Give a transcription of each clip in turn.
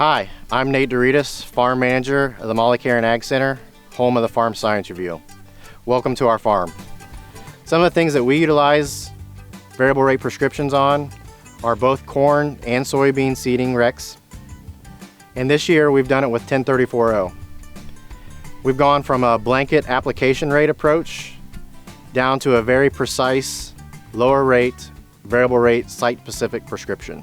Hi, I'm Nate Doritas, Farm Manager of the Molly Caron Ag Center, home of the Farm Science Review. Welcome to our farm. Some of the things that we utilize variable rate prescriptions on are both corn and soybean seeding recs. And this year we've done it with 1034.0. We've gone from a blanket application rate approach down to a very precise, lower rate, variable rate, site-specific prescription.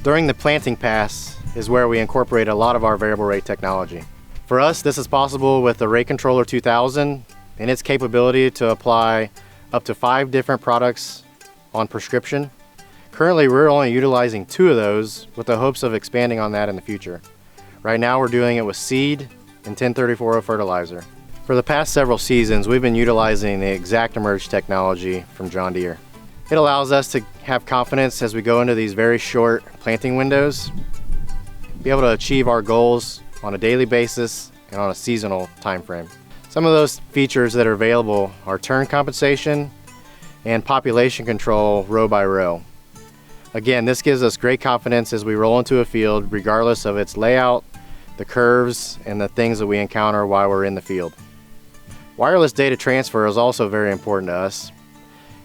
During the planting pass is where we incorporate a lot of our variable rate technology. For us, this is possible with the Rate Controller 2000 and its capability to apply up to 5 different products on prescription. Currently, we're only utilizing 2 of those with the hopes of expanding on that in the future. Right now, we're doing it with seed and 1034.0 fertilizer. For the past several seasons, we've been utilizing the ExactEmerge technology from John Deere. It allows us to have confidence as we go into these very short planting windows, be able to achieve our goals on a daily basis and on a seasonal time frame. Some of those features that are available are turn compensation and population control row by row. Again, this gives us great confidence as we roll into a field regardless of its layout, the curves, and the things that we encounter while we're in the field. Wireless data transfer is also very important to us.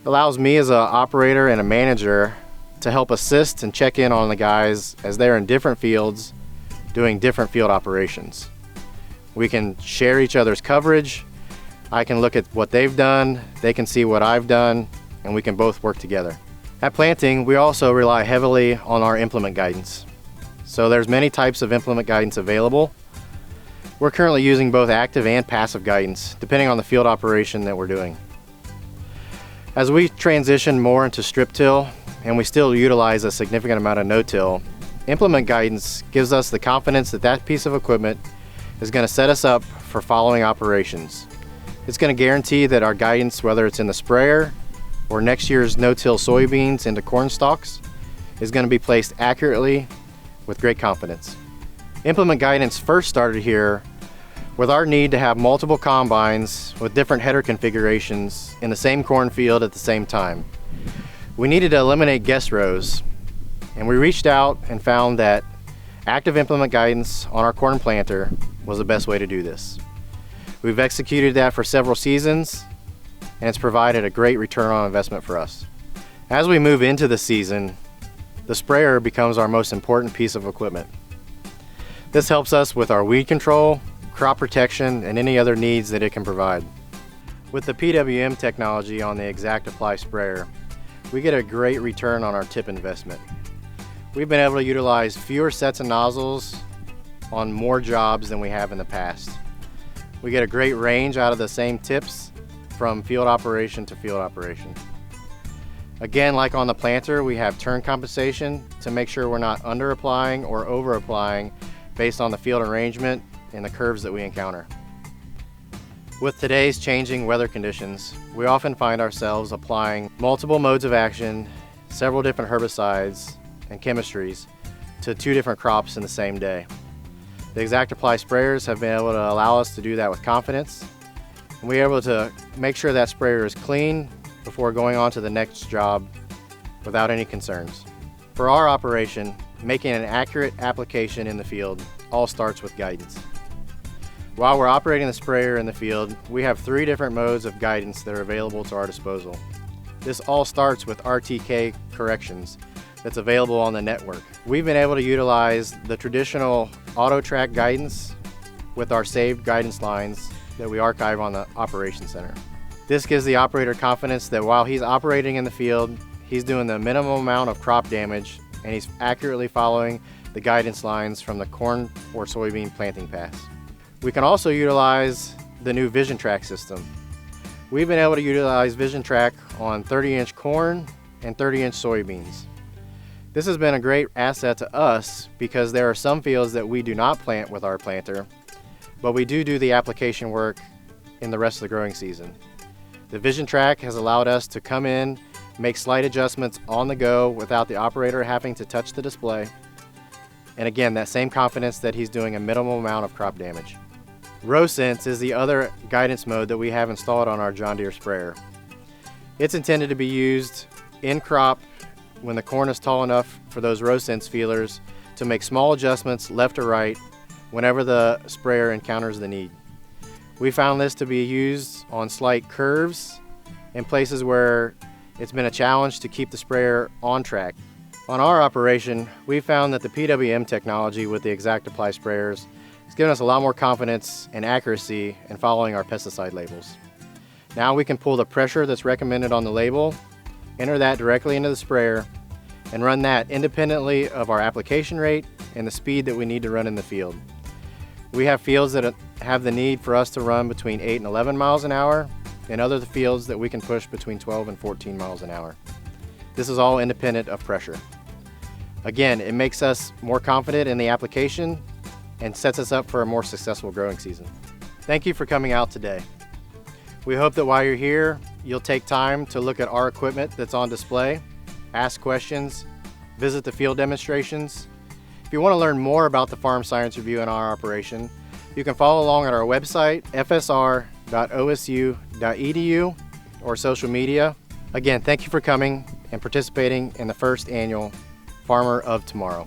It allows me as an operator and a manager to help assist and check in on the guys as they're in different fields doing different field operations. We can share each other's coverage. I can look at what they've done, they can see what I've done, and we can both work together. At planting, we also rely heavily on our implement guidance. So there's many types of implement guidance available. We're currently using both active and passive guidance, depending on the field operation that we're doing. As we transition more into strip till, and we still utilize a significant amount of no-till, implement guidance gives us the confidence that that piece of equipment is going to set us up for following operations. It's going to guarantee that our guidance, whether it's in the sprayer or next year's no-till soybeans into corn stalks, is going to be placed accurately with great confidence. Implement guidance first started here with our need to have multiple combines with different header configurations in the same cornfield at the same time. We needed to eliminate guest rows, and we reached out and found that active implement guidance on our corn planter was the best way to do this. We've executed that for several seasons, and it's provided a great return on investment for us. As we move into the season, the sprayer becomes our most important piece of equipment. This helps us with our weed control, crop protection, and any other needs that it can provide. With the PWM technology on the ExactApply sprayer, we get a great return on our tip investment. We've been able to utilize fewer sets of nozzles on more jobs than we have in the past. We get a great range out of the same tips from field operation to field operation. Again, like on the planter, we have turn compensation to make sure we're not under applying or over applying based on the field arrangement and the curves that we encounter. With today's changing weather conditions, we often find ourselves applying multiple modes of action, several different herbicides and chemistries to 2 different crops in the same day. The ExactApply sprayers have been able to allow us to do that with confidence, and we're able to make sure that sprayer is clean before going on to the next job without any concerns. For our operation, making an accurate application in the field all starts with guidance. While we're operating the sprayer in the field, we have 3 different modes of guidance that are available to our disposal. This all starts with RTK corrections that's available on the network. We've been able to utilize the traditional auto track guidance with our saved guidance lines that we archive on the operations center. This gives the operator confidence that while he's operating in the field, he's doing the minimum amount of crop damage and he's accurately following the guidance lines from the corn or soybean planting pass. We can also utilize the new Vision Track system. We've been able to utilize Vision Track on 30-inch corn and 30-inch soybeans. This has been a great asset to us because there are some fields that we do not plant with our planter, but we do the application work in the rest of the growing season. The Vision Track has allowed us to come in, make slight adjustments on the go without the operator having to touch the display. And again, that same confidence that he's doing a minimal amount of crop damage. RowSense is the other guidance mode that we have installed on our John Deere sprayer. It's intended to be used in crop when the corn is tall enough for those RowSense feelers to make small adjustments left or right whenever the sprayer encounters the need. We found this to be used on slight curves in places where it's been a challenge to keep the sprayer on track. On our operation, we found that the PWM technology with the ExactApply sprayers has given us a lot more confidence and accuracy in following our pesticide labels. Now we can pull the pressure that's recommended on the label, enter that directly into the sprayer, and run that independently of our application rate and the speed that we need to run in the field. We have fields that have the need for us to run between 8 and 11 miles an hour, and other fields that we can push between 12 and 14 miles an hour. This is all independent of pressure. Again, it makes us more confident in the application and sets us up for a more successful growing season. Thank you for coming out today. We hope that while you're here, you'll take time to look at our equipment that's on display, ask questions, visit the field demonstrations. If you want to learn more about the Farm Science Review and our operation, you can follow along at our website, fsr.osu.edu, or social media. Again, thank you for coming and participating in the first annual Farmer of Tomorrow.